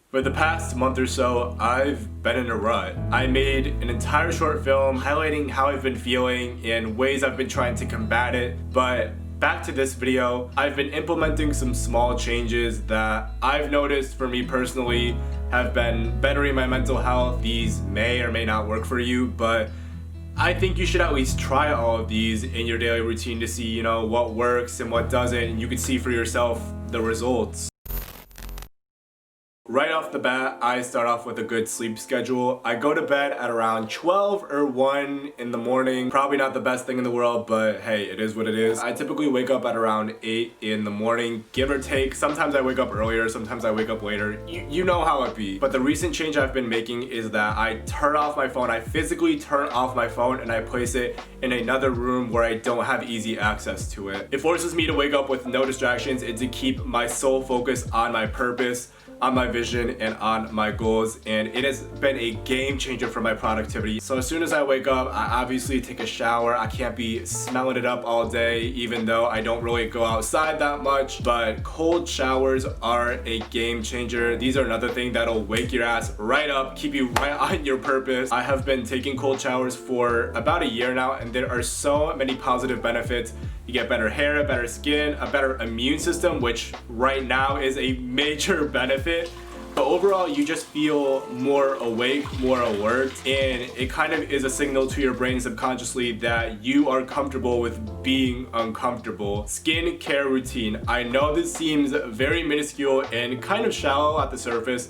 For the past month or so, I've been in a rut. I made an entire short film highlighting how I've been feeling and ways I've been trying to combat it, but back to this video, I've been implementing some small changes that I've noticed for me personally have been bettering my mental health. These may or may not work for you, but I think you should at least try all of these in your daily routine to see, what works and what doesn't, and you can see for yourself the results. Right off the bat, I start off with a good sleep schedule. I go to bed at around 12 or 1 in the morning. Probably not the best thing in the world, but hey, it is what it is. I typically wake up at around 8 in the morning, give or take. Sometimes I wake up earlier, sometimes I wake up later. You know how it be. But the recent change I've been making is that I turn off my phone. I physically turn off my phone and I place it in another room where I don't have easy access to it. It forces me to wake up with no distractions and to keep my sole focus on my purpose, on my vision, and on my goals, and it has been a game changer for my productivity. So as soon as I wake up, I obviously take a shower. I can't be smelling it up all day, even though I don't really go outside that much, but cold showers are a game changer. These are another thing that'll wake your ass right up, keep you right on your purpose. I have been taking cold showers for about a year now, and there are so many positive benefits. You get better hair, better skin, a better immune system, which right now is a major benefit. But overall, you just feel more awake, more alert, and it kind of is a signal to your brain subconsciously that you are comfortable with being uncomfortable. Skin care routine. I know this seems very minuscule and kind of shallow at the surface,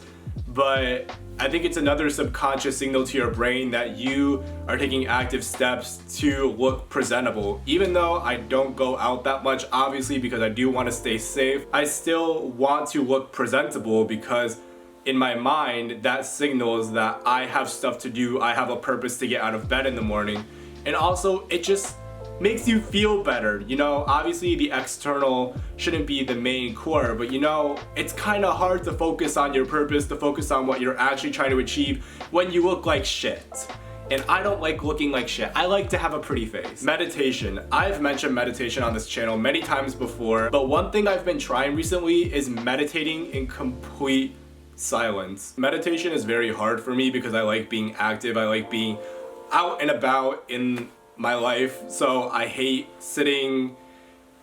but I think it's another subconscious signal to your brain that you are taking active steps to look presentable. Even though I don't go out that much, obviously, because I do want to stay safe, I still want to look presentable because in my mind, that signals that I have stuff to do, I have a purpose to get out of bed in the morning. And also, it just makes you feel better. Obviously the external shouldn't be the main core, but it's kind of hard to focus on your purpose, to focus on what you're actually trying to achieve when you look like shit. And I don't like looking like shit. I like to have a pretty face. Meditation. I've mentioned meditation on this channel many times before, but one thing I've been trying recently is meditating in complete silence. Meditation is very hard for me because I like being active. I like being out and about in my life, so I hate sitting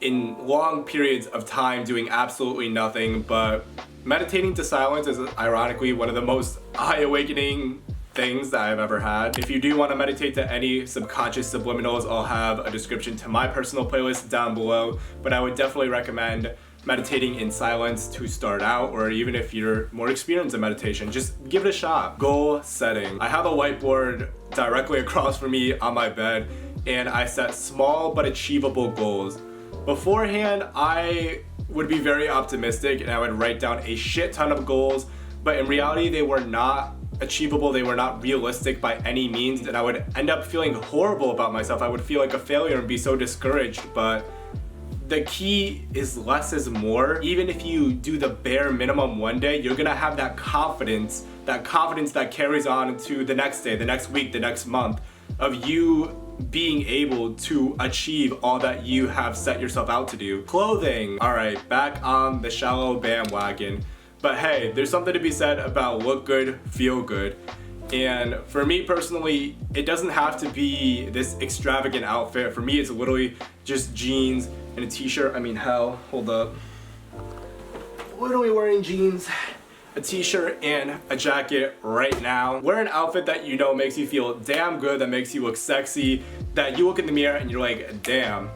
in long periods of time doing absolutely nothing. But meditating to silence is ironically one of the most eye-awakening things that I've ever had. If you do want to meditate to any subconscious subliminals, I'll have a description to my personal playlist down below, but I would definitely recommend meditating in silence to start out, or even if you're more experienced in meditation, just give it a shot. Goal setting. I have a whiteboard directly across from me on my bed, and I set small but achievable goals. Beforehand, I would be very optimistic and I would write down a shit ton of goals, but in reality, they were not achievable, they were not realistic by any means, and I would end up feeling horrible about myself. I would feel like a failure and be so discouraged. But the key is less is more. Even if you do the bare minimum one day, you're gonna have that confidence that carries on to the next day, the next week, the next month, of you being able to achieve all that you have set yourself out to do. Clothing. All right, back on the shallow bandwagon. But hey, there's something to be said about look good, feel good. And for me personally, it doesn't have to be this extravagant outfit. For me, it's literally just jeans and a t-shirt. I mean, hell, hold up. Literally wearing jeans, a t-shirt, and a jacket right now. Wear an outfit that makes you feel damn good, that makes you look sexy, that you look in the mirror and you're like, damn,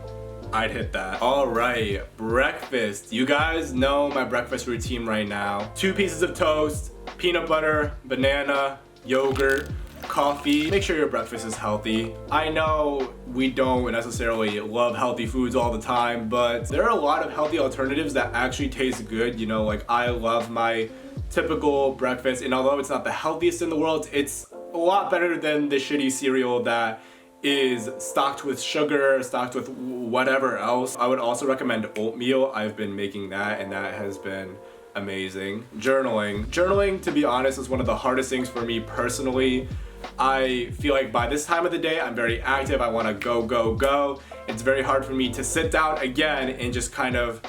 I'd hit that. All right, breakfast. You guys know my breakfast routine right now. 2 pieces of toast, peanut butter, banana, yogurt, coffee. Make sure your breakfast is healthy. I know we don't necessarily love healthy foods all the time, but there are a lot of healthy alternatives that actually taste good. Like I love my typical breakfast, and although it's not the healthiest in the world, it's a lot better than the shitty cereal that is stocked with sugar, stocked with whatever else. I would also recommend oatmeal. I've been making that, and that has been amazing. Journaling, to be honest, is one of the hardest things for me personally. I feel like by this time of the day, I'm very active. I want to go. It's very hard for me to sit down again and just kind of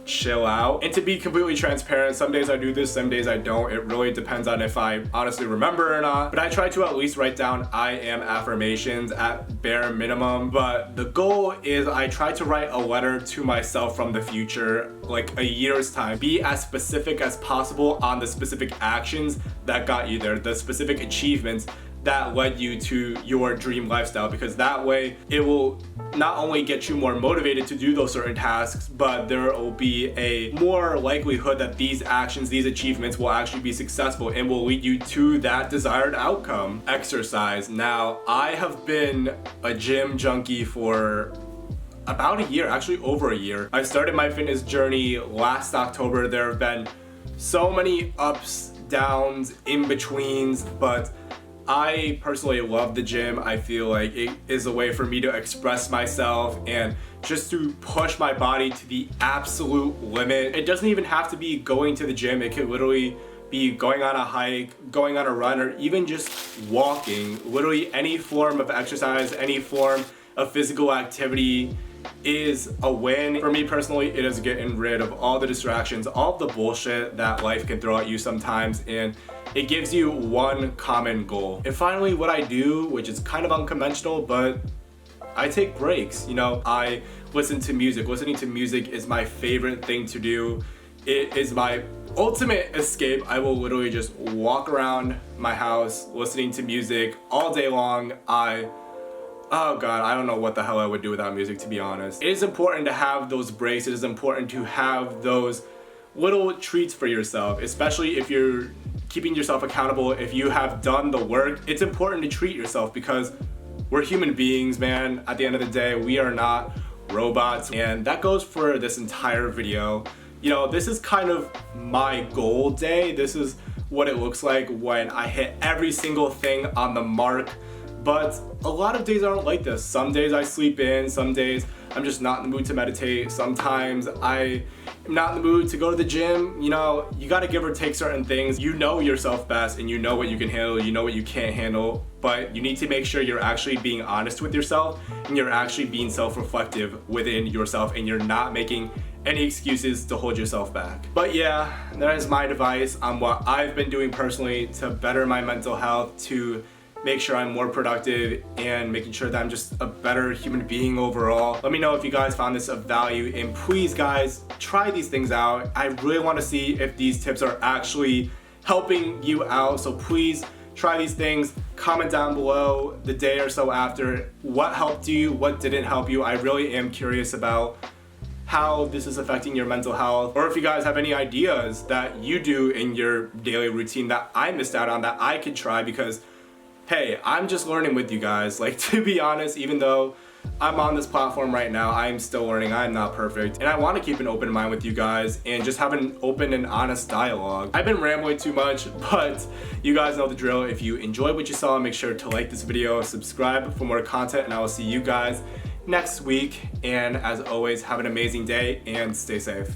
chill out. And to be completely transparent, some days I do this, some days I don't. It really depends on if I honestly remember or not. But I try to at least write down I am affirmations at bare minimum. But the goal is I try to write a letter to myself from the future, like a year's time. Be as specific as possible on the specific actions that got you there, the specific achievements that led you to your dream lifestyle, because that way it will not only get you more motivated to do those certain tasks, but there will be a more likelihood that these actions, these achievements will actually be successful and will lead you to that desired outcome. Exercise. Now, I have been a gym junkie for about a year, actually over a year. I started my fitness journey last October. There have been so many ups, downs, in-betweens, but I personally love the gym. I feel like it is a way for me to express myself and just to push my body to the absolute limit. It doesn't even have to be going to the gym. It could literally be going on a hike, going on a run, or even just walking. Literally any form of exercise, any form of physical activity is a win. For me personally, it is getting rid of all the distractions, all the bullshit that life can throw at you sometimes, and it gives you one common goal. And finally, what I do, which is kind of unconventional, but I take breaks. You know, I listen to music. Listening to music is my favorite thing to do. It is my ultimate escape. I will literally just walk around my house listening to music all day long. Oh God, I don't know what the hell I would do without music, to be honest. It is important to have those breaks. It is important to have those little treats for yourself, especially if you're keeping yourself accountable. If you have done the work, it's important to treat yourself, because we're human beings, man. At the end of the day, we are not robots. And that goes for this entire video. You know, this is kind of my goal day. This is what it looks like when I hit every single thing on the mark. But a lot of days aren't like this. Some days I sleep in, some days I'm just not in the mood to meditate. Sometimes I am not in the mood to go to the gym. You know, you gotta give or take certain things. You know yourself best and you know what you can handle, you know what you can't handle, but you need to make sure you're actually being honest with yourself and you're actually being self-reflective within yourself, and you're not making any excuses to hold yourself back. But yeah, that is my advice on what I've been doing personally to better my mental health, to make sure I'm more productive, and making sure that I'm just a better human being overall. Let me know if you guys found this of value, and please guys, try these things out. I really want to see if these tips are actually helping you out, so please try these things. Comment down below the day or so after what helped you, what didn't help you. I really am curious about how this is affecting your mental health, or if you guys have any ideas that you do in your daily routine that I missed out on that I could try, because hey, I'm just learning with you guys. Like, to be honest, even though I'm on this platform right now, I'm still learning. I'm not perfect. And I want to keep an open mind with you guys and just have an open and honest dialogue. I've been rambling too much, but you guys know the drill. If you enjoyed what you saw, make sure to like this video, subscribe for more content, and I will see you guys next week. And as always, have an amazing day and stay safe.